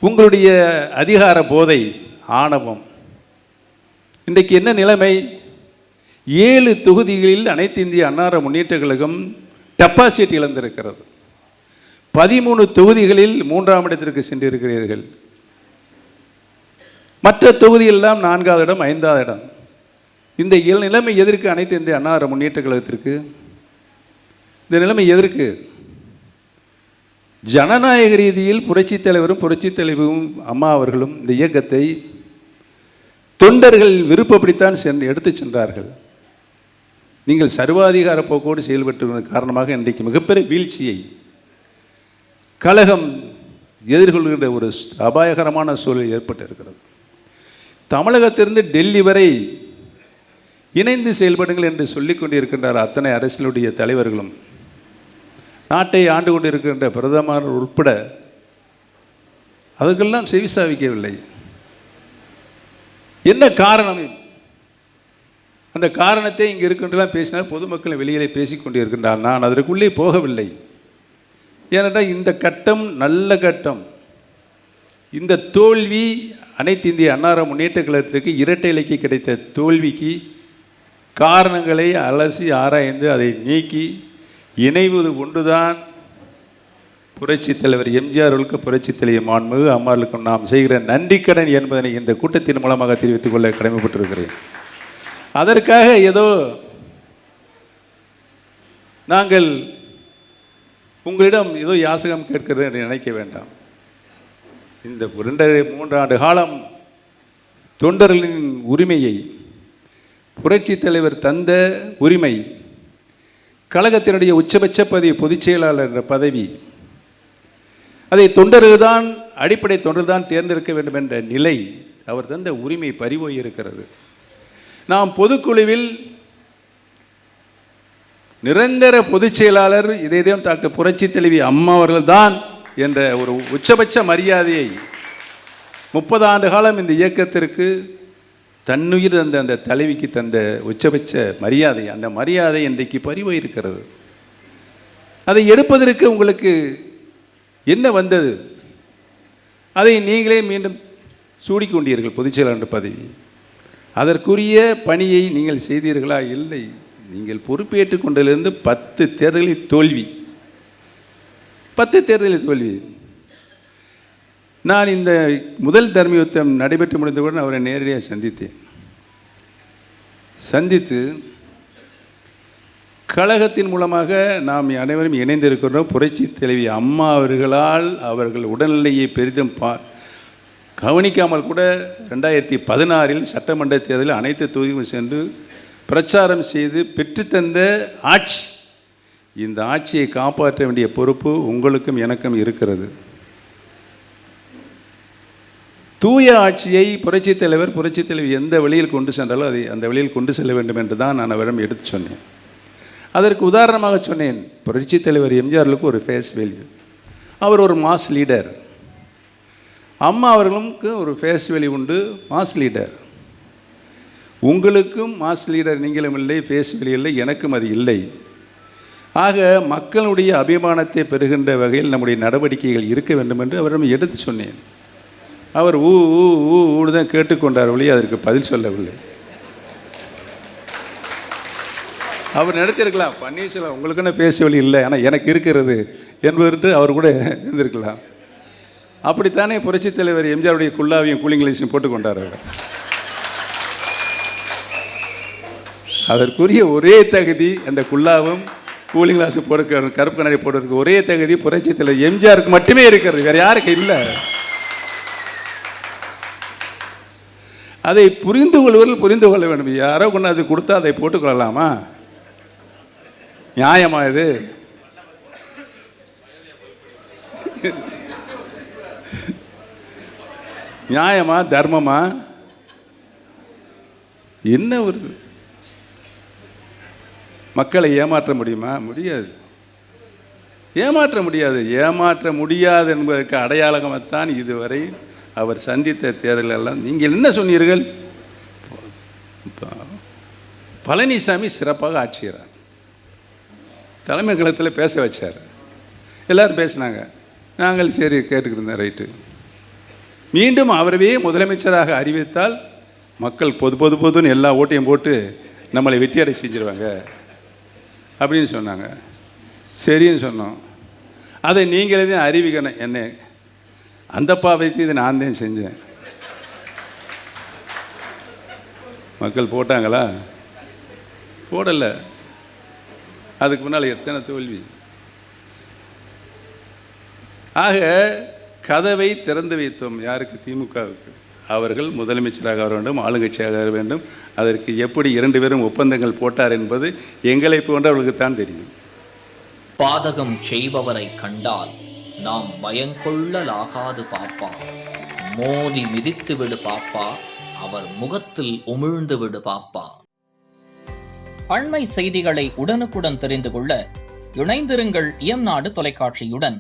உங்களுடைய அதிகார போதை, ஆணவம். இன்றைக்கு என்ன நிலைமை? 7 தொகுதிகளில் அனைத்து இந்திய அண்ணா முன்னேற்ற கழகம் டெபாசிட் இழந்திருக்கிறது. 13 தொகுதிகளில் 3ஆம் இடத்திற்கு சென்றிருக்கிறீர்கள். மற்ற தொகுதியெல்லாம் 4வது இடம், 5வது இடம். இந்த நிலைமை எதற்கு? அனைத்து இந்திய அண்ணா முன்னேற்ற கழகத்திற்கு இந்த நிலைமை எதற்கு? ஜனநாயக ரீதியில் புரட்சித் தலைவரும் புரட்சித் தலைவரும் அம்மா அவர்களும் இந்த இயக்கத்தை தொண்டர்கள் விருப்பப்படித்தான் எடுத்து சென்றார்கள். நீங்கள் சர்வாதிகார போக்கோடு செயல்பட்டு காரணமாக இன்றைக்கு மிகப்பெரிய வீழ்ச்சியை கழகம் எதிர்கொள்கின்ற ஒரு அபாயகரமான சூழல் ஏற்பட்டு இருக்கிறது. தமிழகத்திலிருந்து டெல்லி வரை இணைந்து செயல்படுங்கள் என்று சொல்லிக் கொண்டிருக்கின்றார் அத்தனை அரசியலுடைய தலைவர்களும். நாட்டை ஆண்டு கொண்டிருக்கின்ற பிரதமர் உட்பட அதுக்கெல்லாம் செவிசாவிக்கவில்லை. என்ன காரணம்? அந்த காரணத்தை இங்கே இருக்கின்றலாம் பேசினால் பொதுமக்கள் வெளியிலே பேசிக்கொண்டு இருக்கின்றார். நான் அதற்குள்ளே போகவில்லை. ஏனென்றால் இந்த கட்டம் நல்ல கட்டம். இந்த தோல்வி அனைத்து இந்திய அண்ணா முன்னேற்ற கழகத்திற்கு இரட்டை இலைக்கு கிடைத்த தோல்விக்கு காரணங்களை அலசி ஆராய்ந்து அதை நீக்கி இணைவது ஒன்றுதான் புரட்சி தலைவர் எம்ஜிஆர் அவர்களுக்கு புரட்சி தலைவர் மாண்புமிகு அம்மாளுக்கும் நாம் செய்கிற நன்றி கடன் என்பதனை இந்த கூட்டத்தின் மூலமாக தெரிவித்துக் கொள்ள கடமைப்பட்டிருக்கிறேன். அதற்காக ஏதோ நாங்கள் உங்களிடம் ஏதோ யாசகம் கேட்கிறது என்று நினைக்க வேண்டாம். இந்த 2-3 ஆண்டு காலம் தொண்டர்களின் உரிமையை புரட்சி தலைவர் தந்த உரிமை, கழகத்தினுடைய உச்சபட்ச பதவி பொதுச் செயலாளர் என்ற பதவி, அதை தொண்டர்கள் தான் அடிப்படை தொண்டர் தான் தேர்ந்தெடுக்க வேண்டும் என்ற நிலை, அவர் தந்த உரிமை பறிபோய் இருக்கிறது. நாம் பொதுக்குழுவில் நிரந்தர பொதுச் செயலாளர் இதேதான் டாக்டர் புரட்சி தலைவி அம்மா அவர்கள் தான் என்ற ஒரு உச்சபட்ச மரியாதையை 30 ஆண்டு காலம் இந்த இயக்கத்திற்கு தன்னுயிர் தந்த அந்த தலைவிக்கு தந்த உச்சபட்ச மரியாதை, அந்த மரியாதை இன்றைக்கு பறிபோய் இருக்கிறது. அதை எடுப்பதற்கு உங்களுக்கு என்ன வந்தது? அதை நீங்களே மீண்டும் சூடிக்கொண்டீர்கள் பொதுச் செயலாளர் பதவி. அதற்குரிய பணியை நீங்கள் செய்தீர்களா? இல்லை. நீங்கள் பொறுப்பேற்றுக் கொண்டதிலிருந்து 10 தேர்தலில் தோல்வி. 10 தேர்தலில் தோல்வி. நான் இந்த முதல் தர்ம யுத்தம் நடைபெற்று முடிந்தவுடன் அவரை நேரடியாக சந்தித்து கழகத்தின் மூலமாக நாம் அனைவரும் இணைந்திருக்கிறோம். புரட்சி தலைவி அம்மா அவர்களால் அவர்கள் உடல்நிலையை பெரிதும் கவனிக்காமல் கூட 2016 சட்டமன்ற தேர்தலில் அனைத்து தொகுதிகளும் சென்று பிரச்சாரம் செய்து பெற்றுத்தந்த ஆட்சி. இந்த ஆட்சியை காப்பாற்ற வேண்டிய பொறுப்பு உங்களுக்கும் எனக்கும் இருக்கிறது. தூய ஆட்சியை புரட்சி தலைவர் புரட்சி தலைவி எந்த வழியில் கொண்டு சென்றாலும் அதை அந்த வழியில் கொண்டு செல்ல வேண்டும் என்று தான் நான் அவரிடம் எடுத்து சொன்னேன். அதற்கு உதாரணமாக சொன்னேன், புரட்சி தலைவர் எம்ஜிஆருக்கு ஒரு ஃபேஸ் வேல்யூ, அவர் ஒரு மாஸ் லீடர். அம்மா அவர்களுக்கு ஒரு ஃபேஸ் வேல்யூ உண்டு, மாஸ் லீடர். உங்களுக்கும் மாஸ் லீடர் நீங்களும் இல்லை, ஃபேஸ் வேல்யூ இல்லை, எனக்கும் அது இல்லை. ஆக மக்களுடைய அபிமானத்தை பெறுகின்ற வகையில் நம்முடைய நடவடிக்கைகள் இருக்க வேண்டும் என்று அவரிடம் எடுத்து சொன்னேன். அவர் ஊடு தான் கேட்டுக்கொண்டார் வழி, அதற்கு பதில் சொல்லவில்லை. அவர் நடத்தியிருக்கலாம், பன்னீர்செல்வம் உங்களுக்குன்னு பேச வழி இல்லை, ஆனால் எனக்கு இருக்கிறது என்பது அவர் கூட இருந்திருக்கலாம். அப்படித்தானே புரட்சி தலைவர் எம்ஜிஆருடைய குல்லாவையும் கூலிங் கிளாஸையும் போட்டுக்கொண்டார். அவர் அதற்குரிய ஒரே தகுதி, அந்த குல்லாவும் கூலிங் கிளாஸும் போட கருப்பு கண்ணாடி போடுறதுக்கு ஒரே தகுதி புரட்சி தலைவர் எம்ஜிஆருக்கு மட்டுமே இருக்கிறது, வேறு யாருக்கு இல்லை. அதை புரிந்து கொள்வர்கள் புரிந்து கொள்ள வேண்டும். யாரோ கொண்டு அது கொடுத்தா அதை போட்டுக்கொள்ளலாமா? நியாயமா இது? நியாயமா? தர்மமா? என்ன வருது? மக்களை ஏமாற்ற முடியுமா? முடியாது. ஏமாற்ற முடியாது. ஏமாற்ற முடியாது என்பதற்கு அடையாளமாகத்தான் இதுவரை அவர் சந்தித்த தேர்தலெல்லாம். நீங்கள் என்ன சொன்னீர்கள்? பழனிசாமி சிறப்பாக ஆட்சிகிறார், தலைமை கழகத்தில் பேச வச்சார், எல்லோரும் பேசினாங்க. நாங்கள் சரி கேட்டுக்கிட்டு இருந்தோம், ரைட்டு. மீண்டும் அவரவே முதலமைச்சராக அறிவித்தால் மக்கள் பொதுன்னு எல்லா ஓட்டையும் போட்டு நம்மளை வெற்றியடை செஞ்சிருவாங்க அப்படின்னு சொன்னாங்க. சரின்னு சொன்னோம். அதை நீங்களே தான் அறிவிக்கணும். என்ன அந்தப்பா வைத்து இதை நான் தான் செஞ்சேன். மக்கள் போட்டாங்களா? போடலை. அதுக்கு முன்னால் எத்தனை தோல்வி. ஆக கதவை திறந்து வைத்தோம். யாருக்கு? திமுகவுக்கு. அவர்கள் முதலமைச்சராக வர வேண்டும், ஆளுங்கட்சியாக வர வேண்டும். அதற்கு எப்படி 2 பேரும் ஒப்பந்தங்கள் போட்டார் என்பது எங்களை போன்றவர்களுக்குத்தான் தெரியும். பாதகம் செய்பவரை கண்டால் நாம் பயங்கொள்ளலாகாது பாப்பா, மோதி மிதித்து விடு பாப்பா, அவர் முகத்தில் உமிழ்ந்து விடு பாப்பா. அண்மை செய்திகளை உடனுக்குடன் தெரிந்து கொள்ள இணைந்திருங்கள் இயம்நாடு தொலைக்காட்சியுடன்.